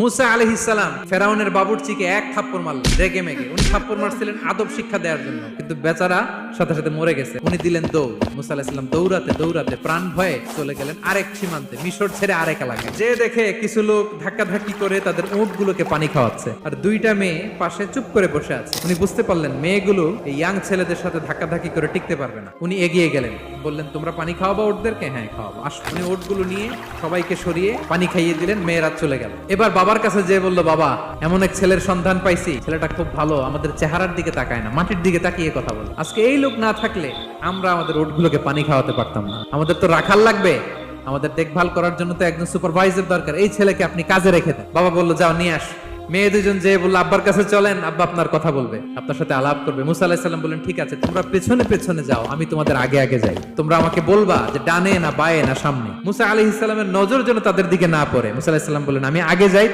মুসা আলাইহিস সালাম ফেরাউনের বাবুর্চিকে এক থাপ্পড় মারলেন রেগে মেগে। উনি থাপ্পড় মারছিলেন আদব শিক্ষা দেওয়ার জন্য, কিন্তু বেচারা সাথে সাথে মরে গেছে। উনি দিলেন দৌড়। মুসা আলাইহিস সালাম দৌড়াতে দৌড়াতে প্রাণ ভয়ে চলে গেলেন আরেক সীমান্তে, মিশর ছেড়ে আরেক এলাকায়। যে দেখে কিছু লোক ধাক্কাধাক্কি করে তাদের উটগুলোকে পানি খাওয়াচ্ছে, আর দুইটা মেয়ে পাশে চুপ করে বসে আছে। উনি বুঝতে পারলেন মেয়েগুলো এই ইয়াং ছেলেদের সাথে ধাক্কাধাক্কি করে টিকতে পারবে না। উনি এগিয়ে গেলেন, বললেন তোমরা পানি খাওয়াবো উটদেরকে? হ্যাঁ খাওয়াবো, আসো। উনি উটগুলো নিয়ে সবাইকে সরিয়ে পানি খাইয়ে দিলেন, মেয়েরা চলে গেল। এবার বাবার কাছে যেয়ে বলল, বাবা এমন এক ছেলের সন্ধান পাইছি, ছেলেটা খুব ভালো, আমাদের চেহারার দিকে তাকায় না, মাটির দিকে তাকিয়ে কথা বলে। আজকে এই লোক না থাকলে আমরা আমাদের উটগুলোকে পানি খাওয়াতে পারতাম না। আমাদের তো রাখাল লাগবে, আমাদের দেখভাল করার জন্য তো একজন সুপারভাইজার দরকার। এই ছেলেকে আপনি কাজে রেখে দেন। বাবা বলল, যাও নিয়ে আস। মেয়ে দুজন যে বললো, আব্বার কাছে চলেন, আব্বা আপনার কথা বলবে, আপনার সাথে আলাপ করবে। মুসা আলাইহিস সালাম বললেন, ঠিক আছে, তোমরা পেছনে পেছনে যাও, আমি তোমাদের আগে আগে যাই। তোমরা আমাকে বলবা যে ডানে না বায়ে না সামনে। মুসা আলাইহিস সালামের নজর যেন তাদের দিকে না পড়ে। মুসা আলাইহিস সালাম বললেন, আমি আগে যাই,